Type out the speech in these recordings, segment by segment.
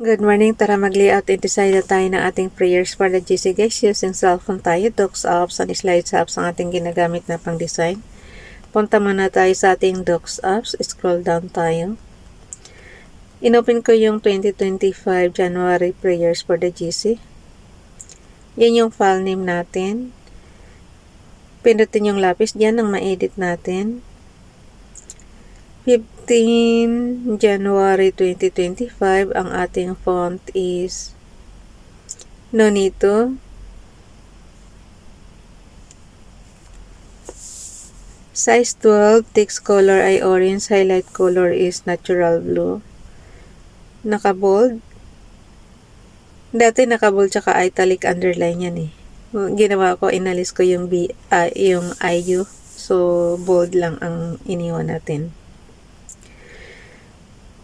Good morning, tara mag-layout and decide na tayo ng ating prayers for the GC guys. Using cellphone tayo, docs apps and slides apps ang ating ginagamit na pang design. Punta muna tayo sa ating docs apps, scroll down tayo. Inopen ko yung 2025 January prayers for the GC. Yan yung file name natin. Pindutin yung lapis diyan nang ma-edit natin. 15 January 2025, ang ating font is Nonito. Size 12, text color ay orange, highlight color is natural blue. Naka-bold. Dati naka-bold tsaka italic underline yan eh. Ginawa ko, inalis ko yung yung IU. So, bold lang ang iniwan natin.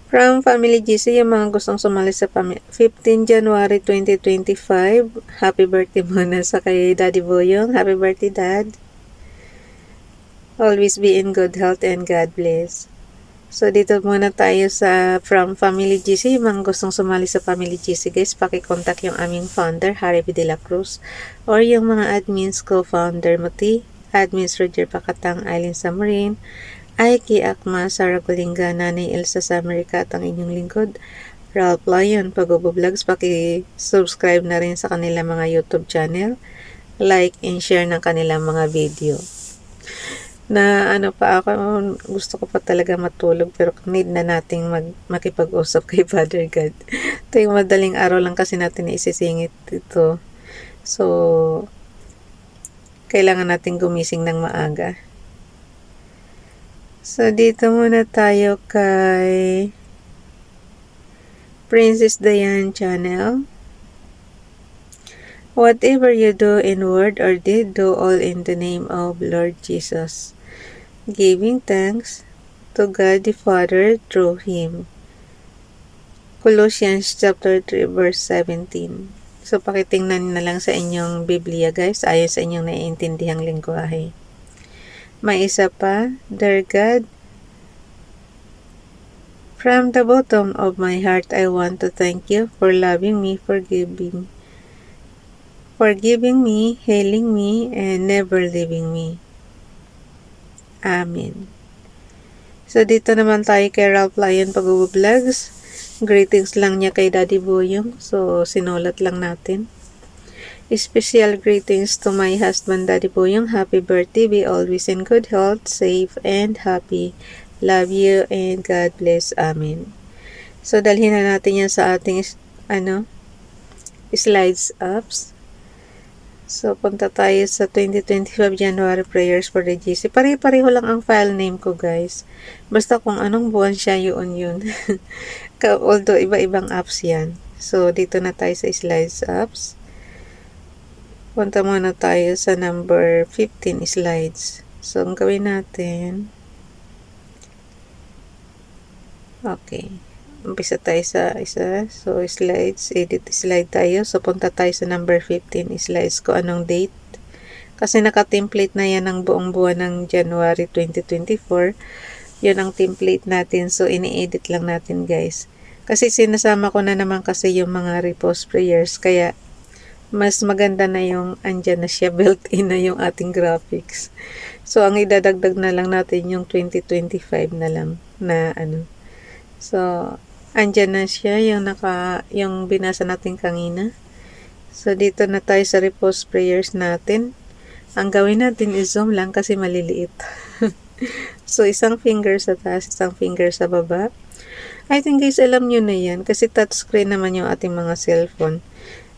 From Family GC, yung mga gustong sumali sa 15 January 2025. Happy birthday muna sa kay Daddy Boyong. Happy birthday, Dad. Always be in good health and God bless. So, dito muna tayo sa From Family GC. Yung mga gustong sumali sa Family GC, guys, pakicontact yung aming founder, Harry B. De La Cruz, or yung mga admins co-founder Muti, admins Roger Pacatang, Eileen Samarin, Aiki Akma, Sarah Gulinga, Nanay Elsa sa Amerika at ang inyong lingkod, Ralph Lyon, Pagobo Vlogs. Paki-subscribe na rin sa kanilang mga YouTube channel, like and share ng kanilang mga video. Na ano pa ako, gusto ko pa talaga matulog pero need na nating makipag-usap kay Father God. Ito yung madaling araw lang kasi natin isisingit ito. So, kailangan natin gumising ng maaga. So, dito muna tayo kay Princess Diane Channel. Whatever you do in word or deed, do all in the name of Lord Jesus, giving thanks to God the Father through Him. Colossians chapter 3 verse 17. So, pakitingnan na lang sa inyong Biblia guys, ayon sa inyong naiintindihang lingwahe. May isa pa, Dear God, from the bottom of my heart, I want to thank you for loving me, forgiving me, healing me, and never leaving me. Amen. So, dito naman tayo kay Ralph Lyon Pagobo Vlogs. Greetings lang niya kay Daddy Boyong. So, sinulat lang natin. Special greetings to my husband, Daddy Boyong. Happy birthday. Be always in good health, safe, and happy. Love you, and God bless. Amen. So, dalhin na natin yan sa ating, slides apps. So, punta tayo sa 2025 January prayers for the GC. Pare-pareho lang ang file name ko, guys. Basta kung anong buwan siya, yun. Although, iba-ibang apps yan. So, dito na tayo sa slides apps. Punta muna tayo sa number 15 slides. So, ang gawin natin, okay. Umpisa tayo sa isa. So, slides, edit slide tayo. So, punta tayo sa number 15 slides ko. Anong date? Kasi naka-template na yan ng buong buwan ng January 2024. Yun ang template natin. So, ini-edit lang natin, guys. Kasi sinasama ko na naman kasi yung mga repost prayers. Kaya, mas maganda na yung andyan na siya, built-in na yung ating graphics. So, ang idadagdag na lang natin yung 2025 na lang na So, andyan na siya yung binasa natin kanina. So, dito na tayo sa repost prayers natin. Ang gawin natin is zoom lang kasi maliliit. So, isang finger sa taas, isang finger sa baba. I think guys, alam nyo na yan kasi touchscreen naman yung ating mga cellphone.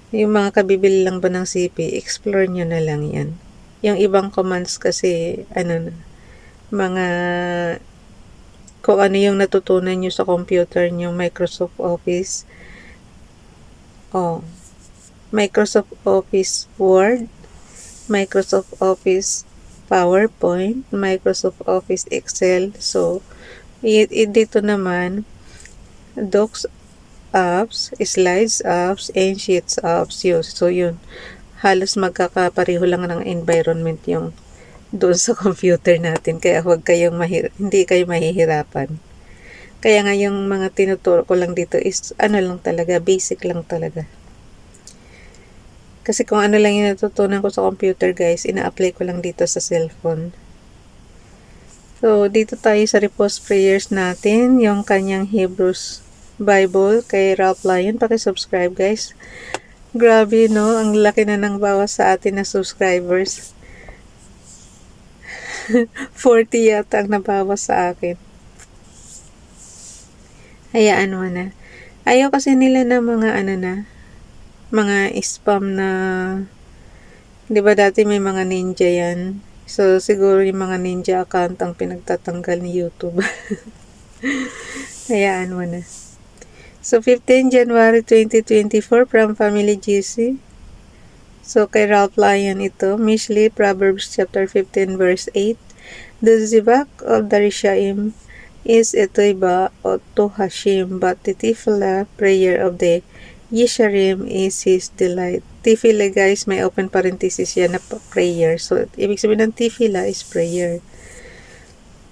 Yung mga kabibili lang ba ng CP, explore nyo na lang yan. Yung ibang commands kasi, mga, kung ano yung natutunan nyo sa computer nyo, Microsoft Office, Microsoft Office Word, Microsoft Office PowerPoint, Microsoft Office Excel. So, dito naman, Docs apps, slides apps, and sheets apps. So, yun. Halos magkakapareho lang ng environment yung doon sa computer natin. Kaya huwag kayong hindi kayo mahihirapan. Kaya nga yung mga tinuturo ko lang dito is ano lang talaga, basic lang talaga. Kasi kung ano lang yung natutunan ko sa computer guys, ina-apply ko lang dito sa cellphone. So, dito tayo sa repose prayers natin, yung kanyang Hebrews Bible kay Ralph Lyon. Paki-subscribe guys. Grabe no, ang laki na ng bawas sa atin na subscribers. 40 yata ang nabawas sa akin. Hayaan mo na. Ayaw kasi nila na mga ano na, mga spam na, di ba dati may mga ninja yan? So, siguro yung mga ninja account ang pinagtatanggal ni YouTube. Hayaan mo na. So, 15 January 2024 from Family GC. So, kay Ralph Lyon ito. Mishli, Proverbs chapter 15 verse 8. The zibak of the Rishaim is etoiba o to Hashim, but the tifila prayer of the Yesharim is his delight. Tifila guys, may open parenthesis yan na prayer. So, ibig sabihin ng tifila is prayer.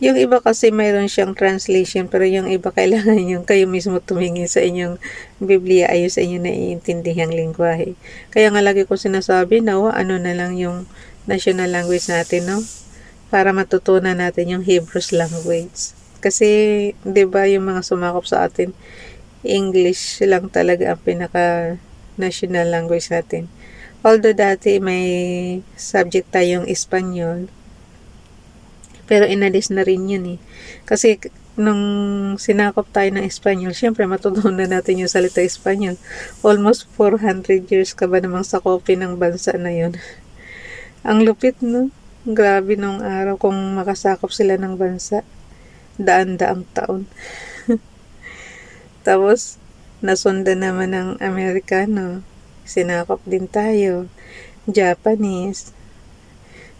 Yung iba kasi mayroon siyang translation, pero yung iba kailangan yung kayo mismo tumingin sa inyong Biblia ayon sa inyong naiintindihang lingwahe. Kaya nga lagi ko sinasabi na ano na lang yung national language natin, no? Para matutunan natin yung Hebrews language. Kasi, di ba yung mga sumakop sa atin, English lang talaga ang pinaka-national language natin. Although dati may subject tayong Espanyol, pero inalis na rin yun eh. Kasi nung sinakop tayo ng Espanyol, syempre matutunan natin yung salita Espanyol. Almost 400 years ka ba namang sakopin ng bansa na yun. Ang lupit no? Grabe nung araw kung makasakop sila ng bansa. Daan-daang taon. Tapos, nasundan naman ng Amerikano. Sinakop din tayo. Japanese.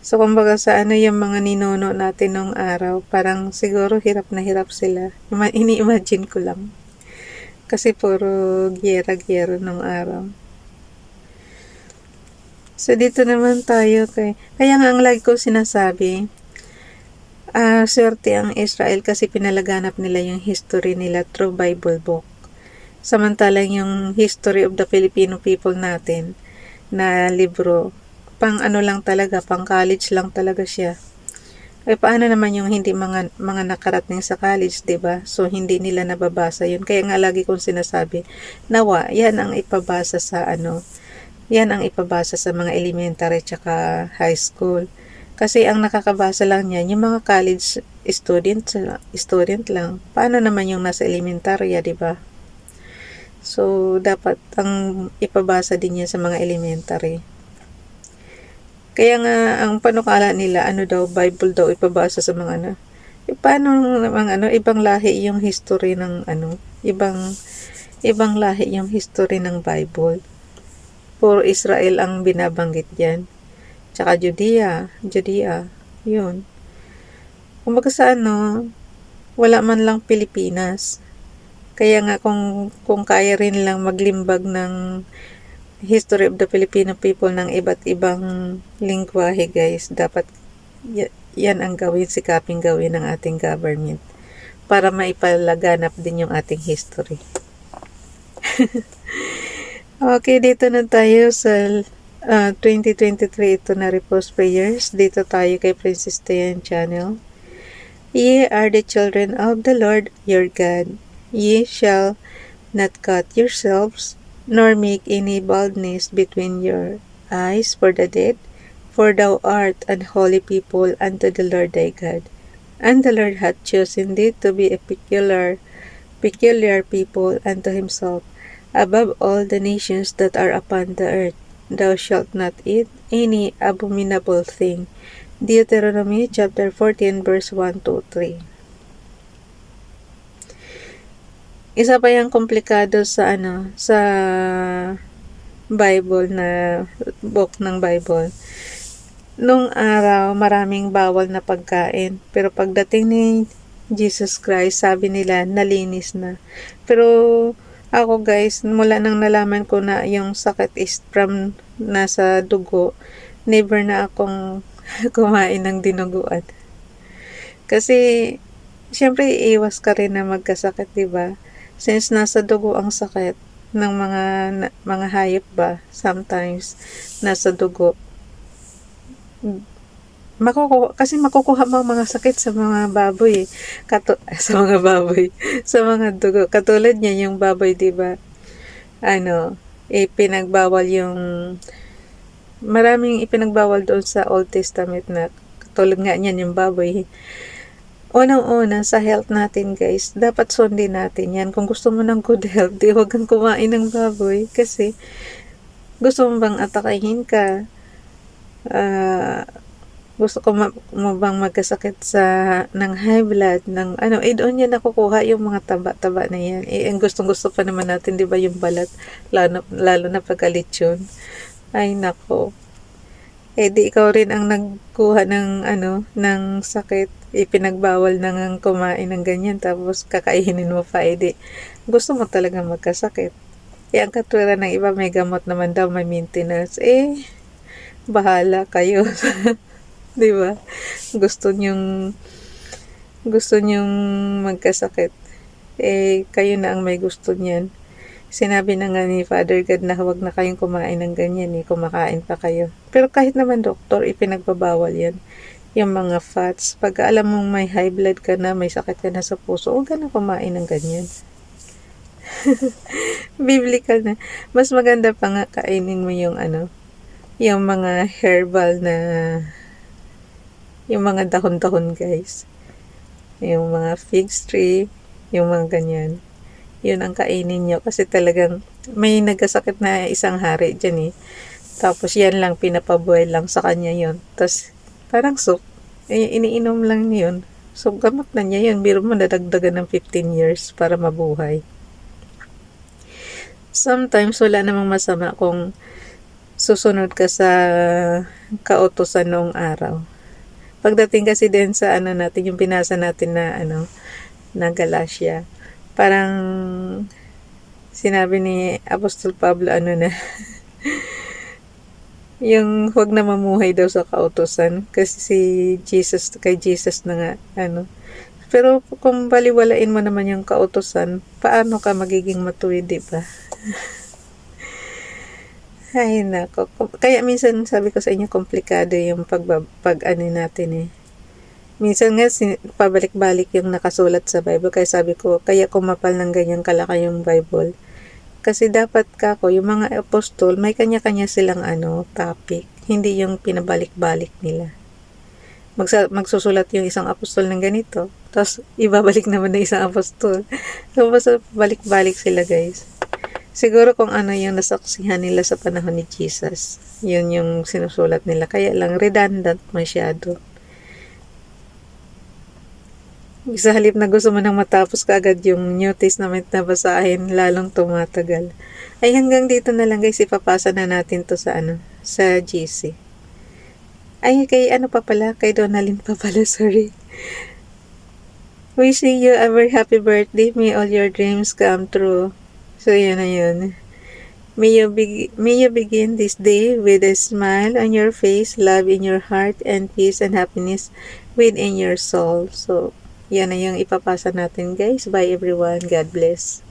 So, kumbaga sa ano yung mga ninuno natin nung araw, parang siguro hirap na hirap sila. Ini-imagine ko lang. Kasi puro gyera-gyera nung araw. So, dito naman tayo kaya nga ang lagi ko sinasabi, swerte ang Israel kasi pinalaganap nila yung history nila through Bible book. Samantalang yung history of the Filipino people natin na libro, pang ano lang talaga, pang college lang talaga siya. Paano naman yung hindi mga nakarating sa college, 'di ba? So hindi nila nababasa 'yun. Kaya nga lagi kong sinasabi, nawa, 'yan ang ipabasa sa yan ang ipabasa sa mga elementary tsaka high school. Kasi ang nakakabasa lang niyan, yung mga college student lang. Paano naman yung nasa elementary, di ba? So, dapat ang ipabasa din yan sa mga elementary. Kaya nga, ang panukala nila, Bible daw ipabasa sa mga paano naman ibang lahi yung history ng ibang lahi yung history ng Bible. Puro Israel ang binabanggit diyan. Tsaka Judea, yun. Kumbaga sa wala man lang Pilipinas. Kaya nga kung kaya rin lang maglimbag ng history of the Filipino people ng iba't ibang lingwahe guys, dapat yan ang sikaping gawin ng ating government para maipalaganap din yung ating history. Okay, dito na tayo sa 2023 ito na repose prayers. Dito tayo kay Princess Tayan Channel. Ye are the children of the Lord your God. Ye shall not cut yourselves, nor make any baldness between your eyes for the dead, for thou art an holy people unto the Lord thy God. And the Lord hath chosen thee to be a peculiar people unto himself, above all the nations that are upon the earth. Thou shalt not eat any abominable thing. Deuteronomy chapter 14 verse 1-3. Isa pa yung komplikado sa sa Bible na book ng Bible. Nung araw, maraming bawal na pagkain. Pero pagdating ni Jesus Christ, sabi nila, nalinis na. Pero ako guys, mula nang nalaman ko na yung sakit is from nasa dugo, never na akong kumain ng dinuguan. Kasi Siyempre, iiwas ka rin na magkasakit, di ba? Since nasa dugo ang sakit ng mga hayop ba, sometimes nasa dugo. Kasi makukuha mo ang mga sakit sa mga baboy eh. Sa mga baboy, sa mga dugo. Katulad niya yung baboy, di ba? Ipinagbawal yung maraming ipinagbawal doon sa Old Testament na katulad nga niyan yung baboy. Unang-una sa health natin guys, dapat sundin natin yan. Kung gusto mo ng good health, di huwag kang kumain ng baboy kasi gusto mo bang atakahin ka? Gusto mo bang magkasakit ng high blood, doon yan nakukuha yung mga taba-taba na yan. Ang gustong-gusto pa naman natin, di ba, yung balat, lalo na pagka-lechon. Ay, nako. Di ikaw rin ang nagkuha ng sakit. Ipinagbawal na ngang kumain ng ganyan, tapos kakainin mo pa, di. Gusto mo talaga magkasakit. Ang katwira ng iba, may gamot naman daw, may maintenance. Bahala kayo. Di ba? Gusto nyong magkasakit. Kayo na ang may gusto niyan. Sinabi na nga ni Father God na huwag na kayong kumain ng ganyan kumakain pa kayo. Pero kahit naman doktor, ipinagbabawal yan. Yung mga fats, pag alam mong may high blood ka na, may sakit ka na sa puso, huwag ka na kumain ng ganyan. Biblical na. Mas maganda pa nga kainin mo yung yung mga herbal na yung mga dahon-dahon guys. Yung mga fig tree, yung mga ganyan. Yun ang kainin nyo kasi talagang may nagkasakit na isang hari dyan Tapos yan lang, pinapabuhay lang sa kanya yun. Tapos parang soup, iniinom lang niya yun. So gamot na niya yun. Biro mo nadagdagan ng 15 years para mabuhay. Sometimes wala namang masama kung susunod ka sa kautusan noong araw. Pagdating kasi din sa natin, yung binasa natin na na Galatia, parang sinabi ni Apostol Pablo na yung huwag na mamuhay daw sa kautusan kasi kay Jesus na nga pero kung baliwalain mo naman yung kautusan, paano ka magiging matuwid, di ba? Ay, nako. Kaya minsan sabi ko sa inyo, komplikado yung natin Minsan nga, pabalik-balik yung nakasulat sa Bible. Kaya sabi ko, kaya kumapal ng ganyang kalaki yung Bible. Kasi dapat yung mga apostol, may kanya-kanya silang topic. Hindi yung pinabalik-balik nila. Magsusulat yung isang apostol ng ganito. Tapos, ibabalik naman ng isang apostol. So, basta balik-balik sila guys. Siguro kung yung nasaksihan nila sa panahon ni Jesus, yun yung sinusulat nila. Kaya lang redundant masyado. Sa halip na gusto mo nang matapos kaagad yung New Testament na basahin, lalong tumatagal. Ay hanggang dito na lang guys, ipapasa na natin to sa sa GC. Ay kay pa pala, kay Donalyn pa pala, sorry. Wishing you a very happy birthday. May all your dreams come true. So yun na yun. May you begin this day with a smile on your face, love in your heart, and peace and happiness within your soul. So, yan na yung ipapasa natin guys. Bye everyone. God bless.